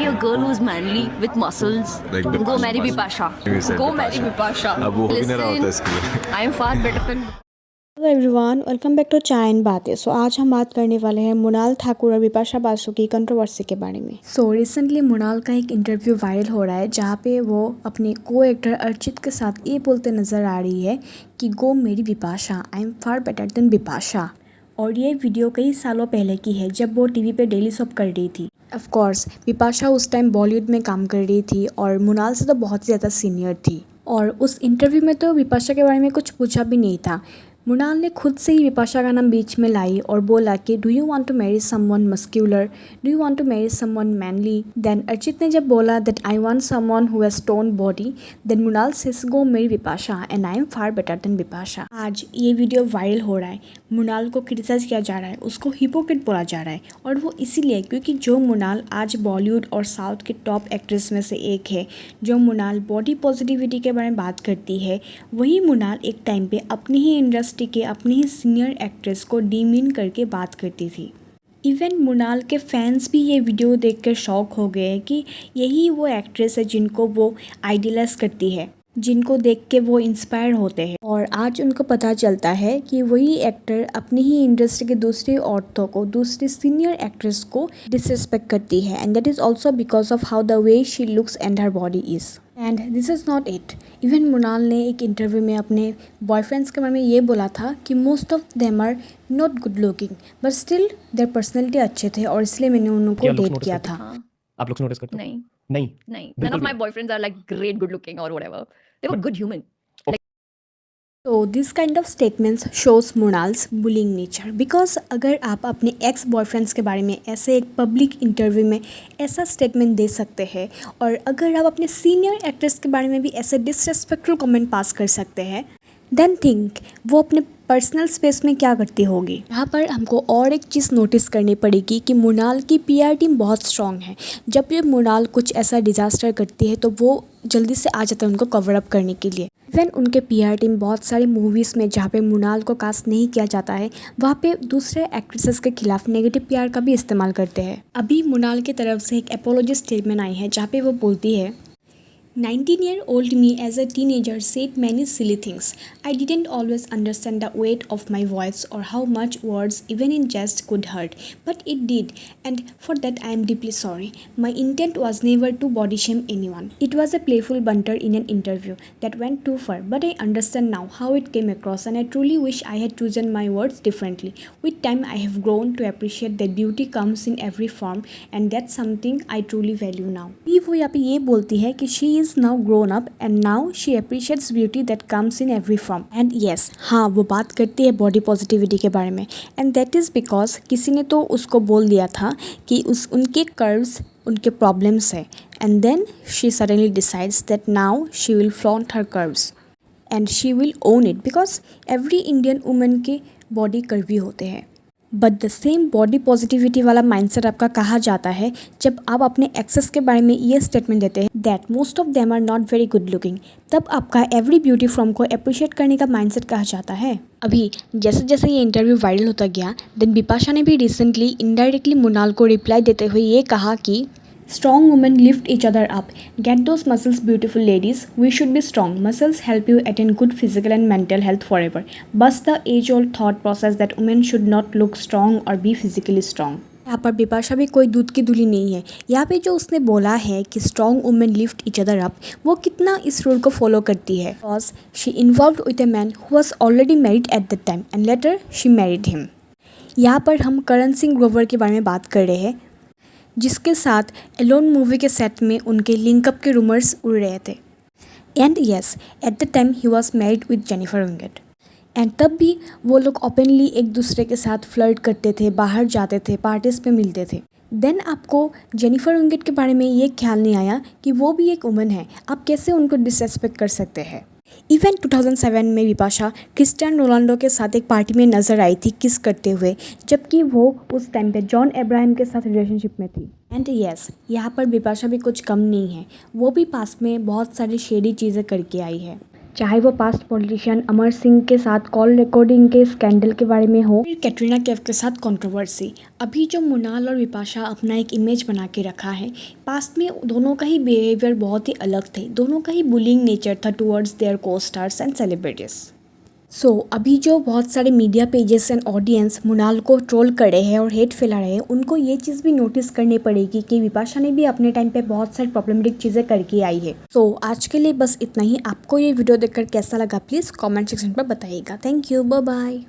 a girl who's manly with muscles. Like the Go marry Bipasha. You said Go marry Bipasha. अब वो हो भी नहीं रहा होता Listen, इसके लिए। I am far better than. Hello everyone, welcome back to Chai and Baatein. So आज हम बात करने वाले हैं मृणाल ठाकुर और बिपाशा बासु की कंट्रोवर्सी के बारे में। सो रिसेंटली मृणाल का एक इंटरव्यू वायरल हो रहा है जहाँ पे वो अपने को एक्टर अर्चित के साथ ये बोलते नज़र आ रही है कि गो marry Bipasha, I am far better than Bipasha. और ये वीडियो कई सालों पहले की है जब वो टीवी पे डेली सोप कर रही थी। ऑफ कोर्स बिपाशा उस टाइम बॉलीवुड में काम कर रही थी और मृणाल से तो बहुत ज़्यादा सीनियर थी। और उस इंटरव्यू में तो बिपाशा के बारे में कुछ पूछा भी नहीं था। मृणाल ने खुद से ही बिपाशा का नाम बीच में लाई और बोला कि do you want to marry someone muscular, do you want to marry someone manly. Then Archit ने जब बोला that I want someone who has tone body, then Mrunal says go marry Bipasha and I am far better than Bipasha. आज ये video viral हो रहा है, मृणाल को criticise किया जा रहा है, उसको हिपोक्रेट बोला जा रहा है। और वो इसीलिए क्योंकि जो मृणाल आज बॉलीवुड और साउथ के टॉप एक्ट्रेस में से एक है, जो मृणाल बॉडी पॉजिटिविटी के बारे में बात करती है, वही मृणाल एक टाइम पे अपनी ही इंडस्ट्री के अपनी ही सीनियर एक्ट्रेस को डीमीन करके बात करती थी। इवन मृणाल के फैंस भी ये वीडियो देखकर शॉक हो गए कि यही वो एक्ट्रेस है जिनको वो आइडियलाइज करती है, जिनको देख के वो इंस्पायर होते हैं। और आज उनको पता चलता है कि वही एक्टर अपनी ही इंडस्ट्री के दूसरी औरतों को, दूसरी सीनियर एक्ट्रेस को डिसरिस्पेक्ट करती है। And that is also because of how the way she looks and her body is. And this is not it. Even Mrunal ने एक इंटरव्यू में अपने बॉयफ्रेंड्स के बारे में ये बोला था कि most of them are not good looking but still their personality अच्छे थे और इसलिए मैंने उनको डेट किया था। हाँ, आप लोग नोटिस करते हो? नहीं, नहीं नहीं. None बिल्कुल of my नहीं। boyfriends are like great good looking or whatever. They were good human. तो this kind of statements shows Mrunal's bullying nature. Because अगर आप अपने एक्स बॉयफ्रेंड्स के बारे में ऐसे एक पब्लिक इंटरव्यू में ऐसा स्टेटमेंट दे सकते हैं और अगर आप अपने सीनियर एक्ट्रेस के बारे में भी ऐसे डिसरेस्पेक्टफुल कमेंट पास कर सकते हैं, देन थिंक वो अपने पर्सनल स्पेस में क्या करती होगी। यहाँ पर हमको और एक चीज़ नोटिस करनी पड़ेगी कि मृणाल की पीआर टीम बहुत स्ट्रॉन्ग है। जब भी मृणाल कुछ ऐसा डिज़ास्टर करती है तो वो जल्दी से आ जाता है उनको कवर अप करने के लिए। इवन उनके पीआर टीम बहुत सारी मूवीज़ में जहाँ पे मृणाल को कास्ट नहीं किया जाता है वहाँ पे दूसरे एक्ट्रेसेस के खिलाफ नेगेटिव पीआर का भी इस्तेमाल करते हैं। अभी मृणाल की तरफ से एक अपोलॉजी स्टेटमेंट आई है जहाँ पे वो बोलती है 19-year-old me as a teenager said many silly things. I didn't always understand the weight of my voice or how much words, even in jest, could hurt. But it did, and for that I am deeply sorry. My intent was never to body shame anyone. It was a playful banter in an interview that went too far, but I understand now how it came across, and I truly wish I had chosen my words differently. With time, I have grown to appreciate that beauty comes in every form, and that's something I truly value now. वो यहाँ पे ये बोलती है कि she is now grown up and now she appreciates beauty that comes in every form. And yes, हाँ वो बात करती है बॉडी पॉजिटिविटी के बारे में। and that is because किसी ने तो उसको बोल दिया था कि उनके कर्व्स उनके प्रॉब्लम्स है। and then she suddenly decides that now she will flaunt her curves and she will own it because every Indian woman के बॉडी कर्वी होते हैं। But the same body positivity वाला माइंडसेट आपका कहा जाता है जब आप अपने एक्सेस के बारे में ये स्टेटमेंट देते हैं that most of them are not very good looking. तब आपका एवरी ब्यूटी फॉर्म को अप्रिशिएट करने का माइंडसेट कहा जाता है। अभी जैसे जैसे ये इंटरव्यू वायरल होता गया, देन बिपाशा ने भी रिसेंटली इनडायरेक्टली मृणाल को रिप्लाई देते हुए ये कहा कि strong women lift each other up. Get those muscles, beautiful ladies. We should be strong. Muscles help you attain good physical and mental health forever. Bust the age-old thought process that women should not look strong or be physically strong. यहाँ पर बिपाशा भी कोई दूध की धुली नहीं है। यहाँ पे जो उसने बोला है कि strong women lift each other up, वो कितना इस रूल को फॉलो करती है। Because she involve with a man who was already married eight the time and later she married him. यहाँ पर हम करण सिंह ग्रोवर के बारे में बात कर रहे हैं जिसके साथ एलोन मूवी के सेट में उनके लिंकअप के रूमर्स उड़ रहे थे। And yes, at the time he was married with Jennifer Winget. And तब भी वो लोग ओपनली एक दूसरे के साथ फ्लर्ट करते थे, बाहर जाते थे, पार्टीज पे मिलते थे। देन आपको जेनिफर विंगेट के बारे में ये ख्याल नहीं आया कि वो भी एक वुमन है, आप कैसे उनको डिसरेस्पेक्ट कर सकते हैं। इवन 2007 में बिपाशा क्रिस्टियानो रोनाल्डो के साथ एक पार्टी में नजर आई थी किस करते हुए, जबकि वो उस टाइम पे जॉन अब्राहम के साथ रिलेशनशिप में थी। एंड येस, यहाँ पर बिपाशा भी कुछ कम नहीं है, वो भी पास में बहुत सारी शेडी चीज़ें करके आई है। चाहे वो पास्ट पॉलिटिशियन अमर सिंह के साथ कॉल रिकॉर्डिंग के स्कैंडल के बारे में हो, फिर कैटरीना कैफ के साथ कंट्रोवर्सी। अभी जो मुनाल और विपाशा अपना एक इमेज बना के रखा है, पास्ट में दोनों का ही बिहेवियर बहुत ही अलग थे, दोनों का ही बुलिंग नेचर था टुवर्ड्स देयर को स्टार्स एंड सेलिब्रिटीज़। अभी जो बहुत सारे मीडिया पेजेस एंड ऑडियंस मुनाल को ट्रोल कर रहे हैं और हेट फैला रहे हैं, उनको ये चीज़ भी नोटिस करनी पड़ेगी कि विपाशा ने भी अपने टाइम पे बहुत सारी प्रॉब्लमेटिक चीज़ें करके आई है। आज के लिए बस इतना ही। आपको ये वीडियो देखकर कैसा लगा प्लीज़ कमेंट सेक्शन पर बताइएगा। Thank you, bye bye.